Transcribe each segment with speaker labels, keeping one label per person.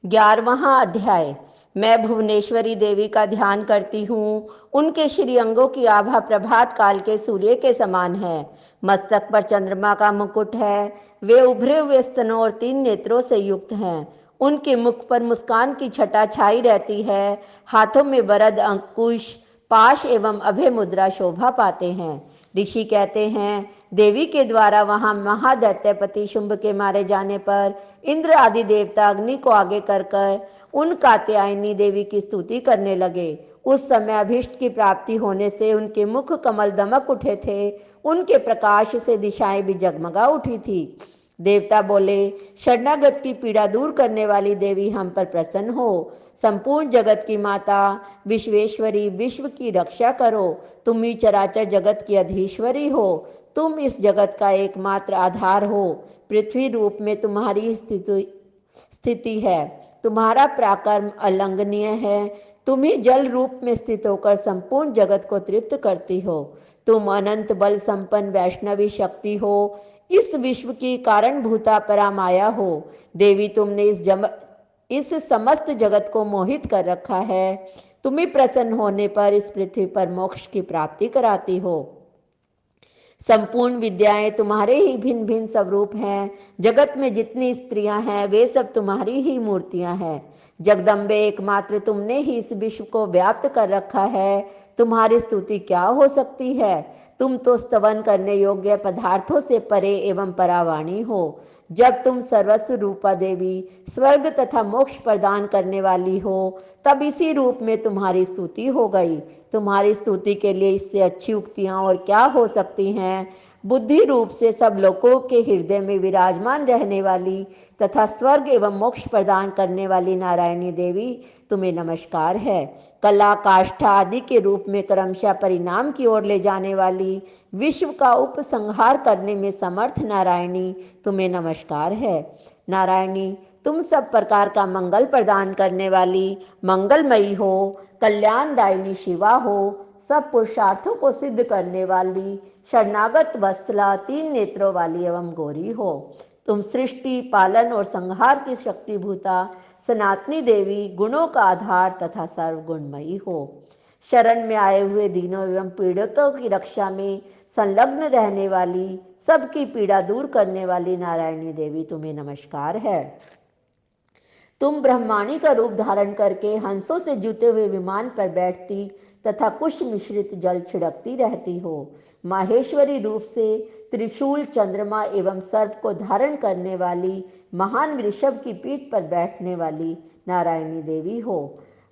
Speaker 1: 11वां अध्याय। मैं भुवनेश्वरी देवी का ध्यान करती हूँ। उनके श्री अंगों की आभा प्रभात काल के सूर्य के समान है। मस्तक पर चंद्रमा का मुकुट है। वे उभरे हुए स्तनों और 3 नेत्रों से युक्त हैं। उनके मुख पर मुस्कान की छटा छाई रहती है। हाथों में वरद अंकुश पाश एवं अभय मुद्रा शोभा पाते हैं। ऋषि कहते हैं, देवी के द्वारा वहां महादैत्यपति शुंभ के मारे जाने पर इंद्र आदि देवता अग्नि को आगे कर उन कात्यायनी देवी की स्तुति करने लगे। उस समय अभीष्ट की प्राप्ति होने से उनके मुख कमल दमक उठे थे। उनके प्रकाश से दिशाएं भी जगमगा उठी थी। देवता बोले, शरणागत की पीड़ा दूर करने वाली देवी हम पर प्रसन्न हो। संपूर्ण जगत की माता विश्वेश्वरी, विश्व की रक्षा करो। तुम ही चराचर जगत की अधीश्वरी हो। तुम इस जगत का एकमात्र आधार हो। पृथ्वी रूप में तुम्हारी स्थिति है। तुम्हारा पराक्रम अलंघनीय है। तुम ही जल रूप में स्थित होकर संपूर्ण जगत को तृप्त करती हो। तुम अनंत बल संपन्न वैष्णवी शक्ति हो। इस विश्व की कारण भूता परामाया हो। देवी, तुमने इस समस्त जगत को मोहित कर रखा है। तुम्हें प्रसन्न होने पर इस पृथ्वी पर मोक्ष की प्राप्ति कराती हो। संपूर्ण विद्याएं तुम्हारे ही भिन्न भिन्न स्वरूप हैं। जगत में जितनी स्त्रियां हैं वे सब तुम्हारी ही मूर्तियां हैं। जगदम्बे, एकमात्र तुमने ही इस विश्व को व्याप्त कर रखा है। तुम्हारी स्तुति क्या हो सकती है। तुम तो स्तवन करने योग्य पदार्थों से परे एवं परावाणी हो। जब तुम सर्वस्व रूपा देवी स्वर्ग तथा मोक्ष प्रदान करने वाली हो, तब इसी रूप में तुम्हारी स्तुति हो गई। तुम्हारी स्तुति के लिए इससे अच्छी उक्तियां और क्या हो सकती हैं। बुद्धि रूप से सब लोगों के हृदय में विराजमान रहने वाली तथा स्वर्ग एवं मोक्ष प्रदान करने वाली नारायणी देवी, तुम्हें नमस्कार है। कला, काष्ठा आदि के रूप में क्रमशः परिणाम की ओर ले जाने वाली, विश्व का उपसंहार करने में समर्थ नारायणी, तुम्हें नमस्कार है। नारायणी, तुम सब प्रकार का मंगल प्रदान करने वाली मंगलमयी हो। कल्याणदायिनी शिवा हो। सब पुरुषार्थों को सिद्ध करने वाली शरणागत वत्सला, 3 नेत्रों वाली एवं गौरी हो। तुम सृष्टि, पालन और संहार की शक्तिभूता सनातनी देवी, गुणों का आधार तथा सर्वगुणमयी हो। शरण में आए हुए दीनों एवं पीड़ितों की रक्षा में संलग्न रहने वाली, सबकी पीड़ा दूर करने वाली नारायणी देवी, तुम्हें नमस्कार है। तुम ब्रह्माणी का रूप धारण करके हंसों से जुते हुए विमान पर बैठती तथा कुश मिश्रित जल छिड़कती रहती हो। माहेश्वरी रूप से त्रिशूल, चंद्रमा एवं सर्प को धारण करने वाली, महान वृषभ की पीठ पर बैठने वाली नारायणी देवी हो।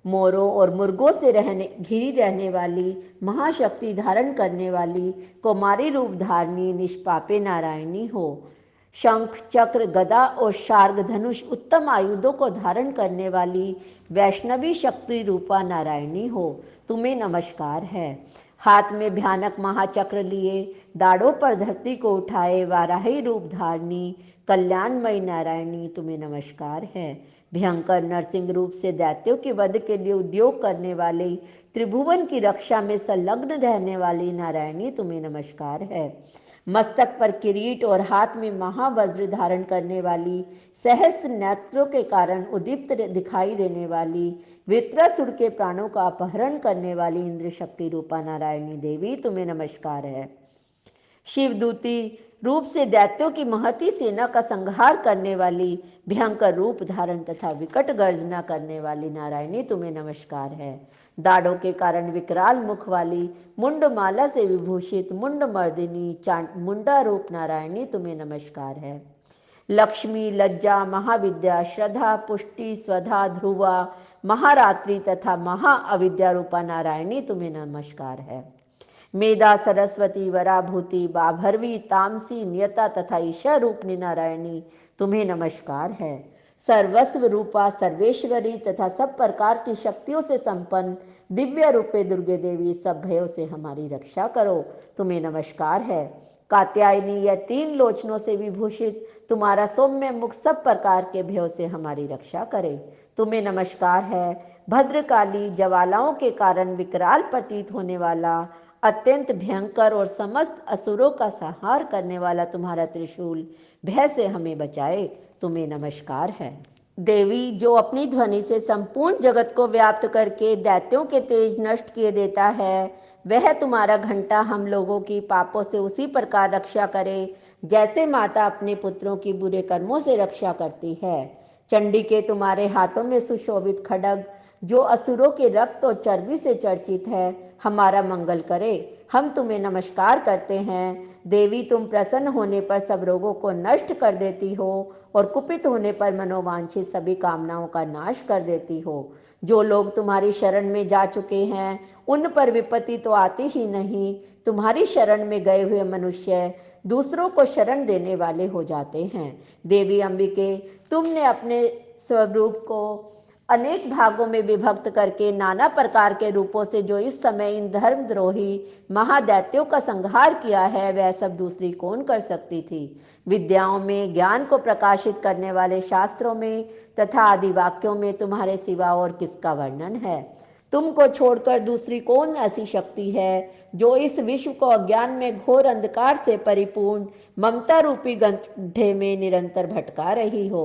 Speaker 1: मोरों और मुर्गों से घिरी रहने वाली, महाशक्ति धारण करने वाली, कुमारी रूप धारणी निष्पापे नारायणी हो। शंख, चक्र, गदा और शार्ग धनुष उत्तम आयुधों को धारण करने वाली वैष्णवी शक्ति रूपा नारायणी हो। तुम्हें नमस्कार है। हाथ में भयानक महाचक्र लिए, दाढ़ों पर धरती को उठाए वाराही रूप धारणी कल्याणमयी नारायणी, तुम्हें नमस्कार है। भयंकर नरसिंह रूप से दैत्यों के वध के लिए उद्योग करने वाली, त्रिभुवन की रक्षा में संलग्न रहने वाली नारायणी, तुम्हें नमस्कार है। मस्तक पर किरीट और हाथ में महावज्र धारण करने वाली, सहस्र नेत्रों के कारण उदीप्त दिखाई देने वाली, वृत्रासुर के प्राणों का अपहरण करने वाली इंद्र शक्ति रूपा नारायणी देवी, तुम्हें नमस्कार है। शिवदूती रूप से दैत्यों की महती सेना का संहार करने वाली, भयंकर रूप धारण तथा विकट गर्जना करने वाली नारायणी, तुम्हें नमस्कार है। दाढ़ों के कारण विकराल मुख वाली, मुंडमाला से विभूषित मुंड मर्दिनी मुंडा रूप नारायणी, तुम्हें नमस्कार है। लक्ष्मी, लज्जा, महाविद्या, श्रद्धा, पुष्टि, स्वधा, ध्रुवा, महारात्रि तथा महाअविद्या रूपा नारायणी, तुम्हें नमस्कार है। मेधा, सरस्वती, वराभूति, बाभरवी, तामसी, नियता तथा ईशा रूपनी नारायणी, तुम्हें नमस्कार है। सर्वस्व रूपा, सर्वेश्वरी तथा सब प्रकार की शक्तियों से संपन्न दिव्य रूपे दुर्गे देवी, सब भयों से हमारी रक्षा करो, तुम्हें नमस्कार है। कात्यायनी, यह 3 लोचनों से विभूषित तुम्हारा सौम्य मुख सब प्रकार के भयों से हमारी रक्षा करे, तुम्हें नमस्कार है। भद्रकाली, ज्वालाओं के कारण विकराल प्रतीत होने वाला, अत्यंत भयंकर और समस्त असुरों का संहार करने वाला तुम्हारा त्रिशूल भय से हमें बचाए, तुम्हें नमस्कार है। देवी जो अपनी ध्वनि से संपूर्ण जगत को व्याप्त करके दैत्यों के तेज नष्ट किए देता है, वह तुम्हारा घंटा हम लोगों की पापों से उसी प्रकार रक्षा करे जैसे माता अपने पुत्रों की बुरे कर्मों से रक्षा करती है। चंडी के तुम्हारे हाथों में सुशोभित खड्ग जो असुरों के रक्त और चर्बी से चर्चित है, हमारा मंगल करे। हम तुम्हें नमस्कार करते हैं। देवी तुम प्रसन्न होने पर सब रोगों को नष्ट कर देती हो और कुपित होने पर मनोवांछित सभी कामनाओं का नाश कर देती हो। जो लोग तुम्हारी शरण में जा चुके हैं उन पर विपत्ति तो आती ही नहीं, तुम्हारी शरण में गए हुए मनुष्य दूसरों को शरण देने वाले हो जाते हैं। देवी अंबिके, तुमने अपने स्वरूप को अनेक भागों में विभक्त करके नाना प्रकार के रूपों से जो इस समय इन धर्मद्रोही महादैत्यों का संहार किया है, वह सब दूसरी कौन कर सकती थी। विद्याओं में, ज्ञान को प्रकाशित करने वाले शास्त्रों में तथा आदि वाक्यों में तुम्हारे सिवा और किसका वर्णन है। तुमको छोड़कर दूसरी कौन ऐसी शक्ति है जो इस विश्व को अज्ञान में घोर अंधकार से परिपूर्ण ममता रूपी गड्ढे में निरंतर भटका रही हो।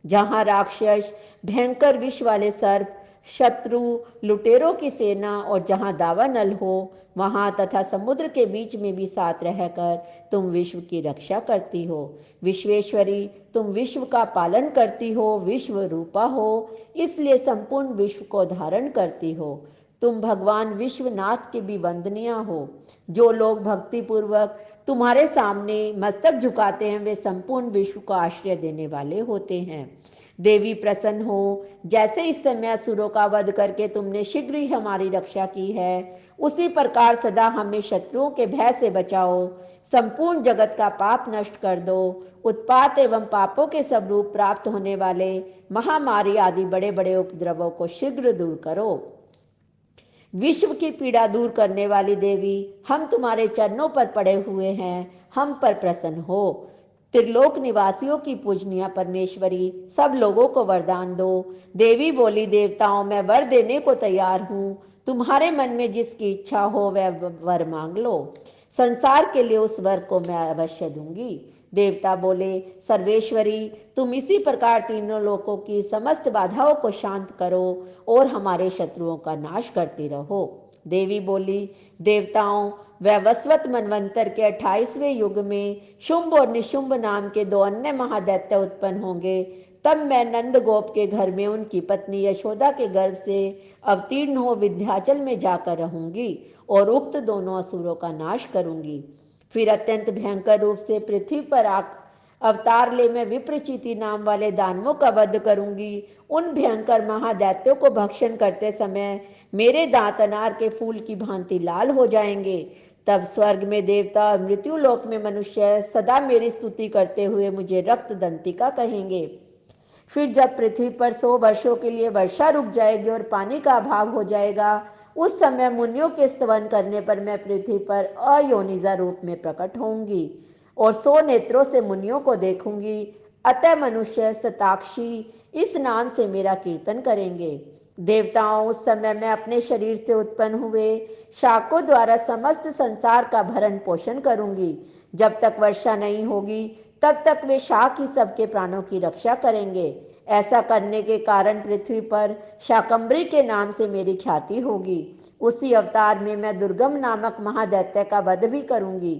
Speaker 1: जहाँ राक्षस, भयंकर विष वाले सर्प, शत्रु, लुटेरों की सेना और जहाँ दावानल हो, वहाँ तथा समुद्र के बीच में भी साथ रहकर तुम विश्व की रक्षा करती हो। विश्वेश्वरी, तुम विश्व का पालन करती हो, विश्व रूपा हो, इसलिए संपूर्ण विश्व को धारण करती हो। तुम भगवान विश्वनाथ के भी वंदनीय हो। जो लोग भक्ति पूर्वक तुम्हारे सामने मस्तक झुकाते हैं, वे संपूर्ण विश्व को आश्रय देने वाले होते हैं। देवी प्रसन्न हो, जैसे इस समय असुरों का वध करके तुमने शीघ्र ही हमारी रक्षा की है, उसी प्रकार सदा हमें शत्रुओं के भय से बचाओ। संपूर्ण जगत का पाप नष्ट कर दो। उत्पात एवं पापों के सब रूप प्राप्त होने वाले महामारी आदि बड़े बड़े उपद्रवों को शीघ्र दूर करो। विश्व की पीड़ा दूर करने वाली देवी, हम तुम्हारे चरणों पर पड़े हुए हैं, हम पर प्रसन्न हो। त्रिलोक निवासियों की पूजनीय परमेश्वरी, सब लोगों को वरदान दो। देवी बोली, देवताओं, मैं वर देने को तैयार हूँ। तुम्हारे मन में जिसकी इच्छा हो वह वर मांग लो। संसार के लिए उस वर को मैं अवश्य दूंगी। देवता बोले, सर्वेश्वरी, तुम इसी प्रकार तीनों लोकों की समस्त बाधाओं को शांत करो और हमारे शत्रुओं का नाश करती रहो। देवी बोली, देवताओं, वैवस्वत मनवंतर के 28वें युग में शुंभ और निशुंभ नाम के 2 अन्य महादैत्य उत्पन्न होंगे। तब मैं नंद गोप के घर में उनकी पत्नी यशोदा के गर्भ से अवतीर्ण हो विंध्याचल में जाकर रहूंगी और उक्त दोनों असुरों का नाश करूंगी। फिर अत्यंत भयंकर रूप से पृथ्वी पर अवतार ले मैं विप्रचिति नाम वाले दानवों का वध करूंगी। उन भयंकर महादैत्यों को भक्षण करते समय मेरे दांत अनार के फूल की भांति लाल हो जाएंगे। तब स्वर्ग में देवता और मृत्यु लोक में मनुष्य सदा मेरी स्तुति करते हुए मुझे रक्त दंतिका कहेंगे। फिर जब पृथ्वी पर 100 वर्षों के लिए वर्षा रुक जाएगी और पानी का अभाव हो जाएगा, उस समय मुनियों के स्तवन करने पर मैं पृथ्वी पर अयोनिजा रूप में प्रकट होंगी और 100 नेत्रों से मुनियों को देखूंगी। अतः मनुष्य शताक्षी इस नाम से मेरा कीर्तन करेंगे। देवताओं, उस समय मैं अपने शरीर से उत्पन्न हुए शाकों द्वारा समस्त संसार का भरण पोषण करूंगी। जब तक वर्षा नहीं होगी तब तक वे शाक ही सबके प्राणों की रक्षा करेंगे। ऐसा करने के कारण पृथ्वी पर शाकंभरी के नाम से मेरी ख्याति होगी। उसी अवतार में मैं दुर्गम नामक महादैत्य का वध भी करूंगी।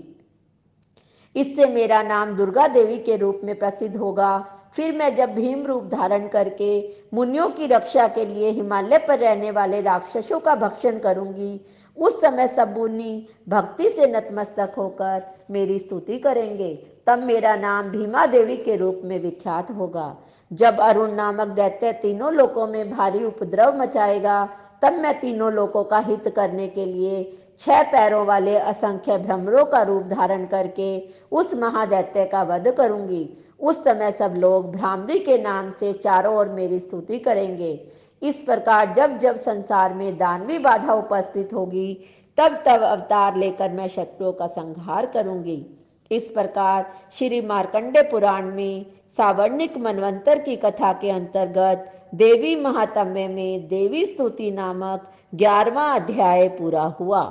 Speaker 1: इससे मेरा नाम दुर्गा देवी के रूप में प्रसिद्ध होगा। फिर मैं जब भीम रूप धारण करके मुनियों की रक्षा के लिए हिमालय पर रहने वाले राक्षसों का भक्षण करूंगी, उस समय सब मुनि भक्ति से नतमस्तक होकर मेरी स्तुति करेंगे। तब मेरा नाम भीमा देवी के रूप में विख्यात होगा। जब अरुण नामक दैत्य तीनों लोकों में भारी उपद्रव मचाएगा, तब मैं तीनों लोकों का हित करने के लिए 6 पैरों वाले असंख्य भ्रमरों का रूप धारण करके उस महादैत्य का वध करूंगी। उस समय सब लोग भ्रामरी के नाम से चारों ओर मेरी स्तुति करेंगे। इस प्रकार जब जब संसार में दानवी बाधा उपस्थित होगी, तब तब अवतार लेकर मैं शत्रुओं का संहार करूंगी। इस प्रकार श्री मार्कंडे पुराण में सावर्णिक मनवंतर की कथा के अंतर्गत देवी महात्म्य में देवी स्तुति नामक 11वां अध्याय पूरा हुआ।